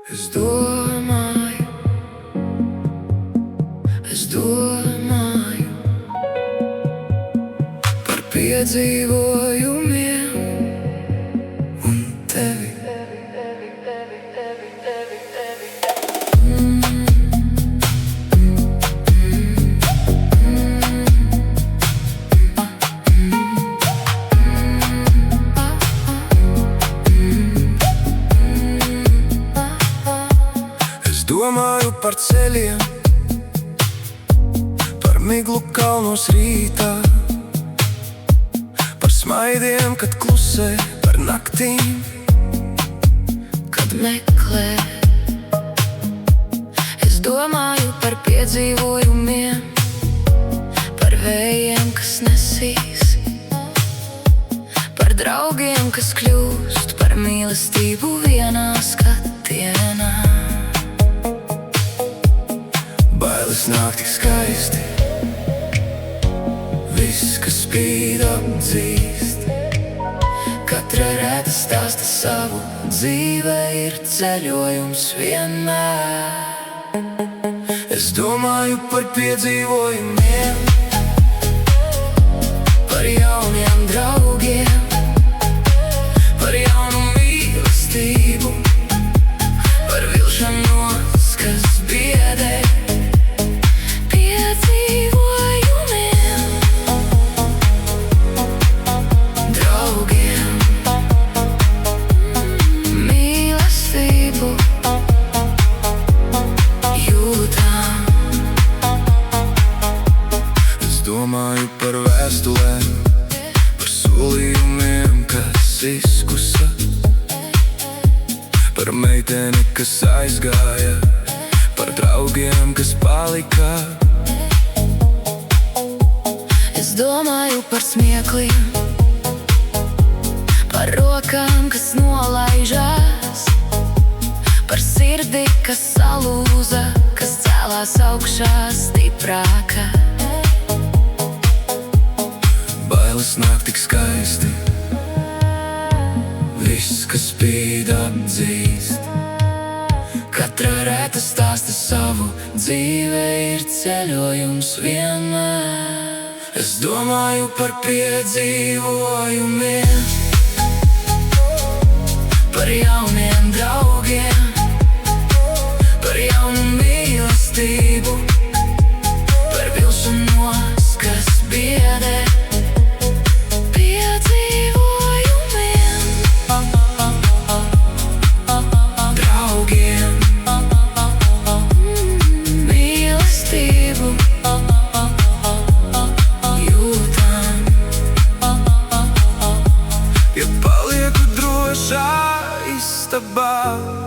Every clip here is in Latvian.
Es domāju par piedzīvojumiem un tevi. Es domāju par ceļiem, par miglu kalnos rītā, par smaidiem, kad klusē, par naktīm, kad meklē. Es domāju par piedzīvojumiem, par vējiem, kas nesīs, par draugiem, kas kļūst, par mīlestību vienā skatienā. Bailes nāk tik skaisti, viss, kas spīd, apdzīst. Katra rēta stāsta savu, dzīve ir ceļojums vienmēr. Es domāju par piedzīvojumiem, par jauniem draugiem, par jaunu mīlestību, par vilšanos, kas biedē. Domāju par vēstulēm, par solījumiem, kas izkusa, par meiteni, kas aizgāja, par draugiem, kas palika. Es domāju par smiekliem, par rokām, kas nolaižās, par sirdi, kas salūza, kas cēlās augšā stiprāka. Bailes nāk tik skaisti, viss, kas spīd, apdzīst. Katra rēta stāsta savu, dzīve ir ceļojums vienmēr. Es domāju par piedzīvojumiem, par jauniem draugiem, par jaunu mīlestību, par vilšanos, kas biedē.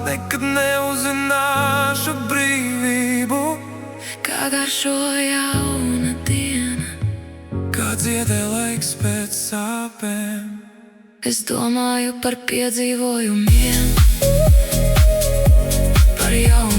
Nekad neuzzināšu brīvību, kā garšo jauna diena, kā dziedē laiks pēc sāpēm. Es domāju par piedzīvojumiem, par jaunu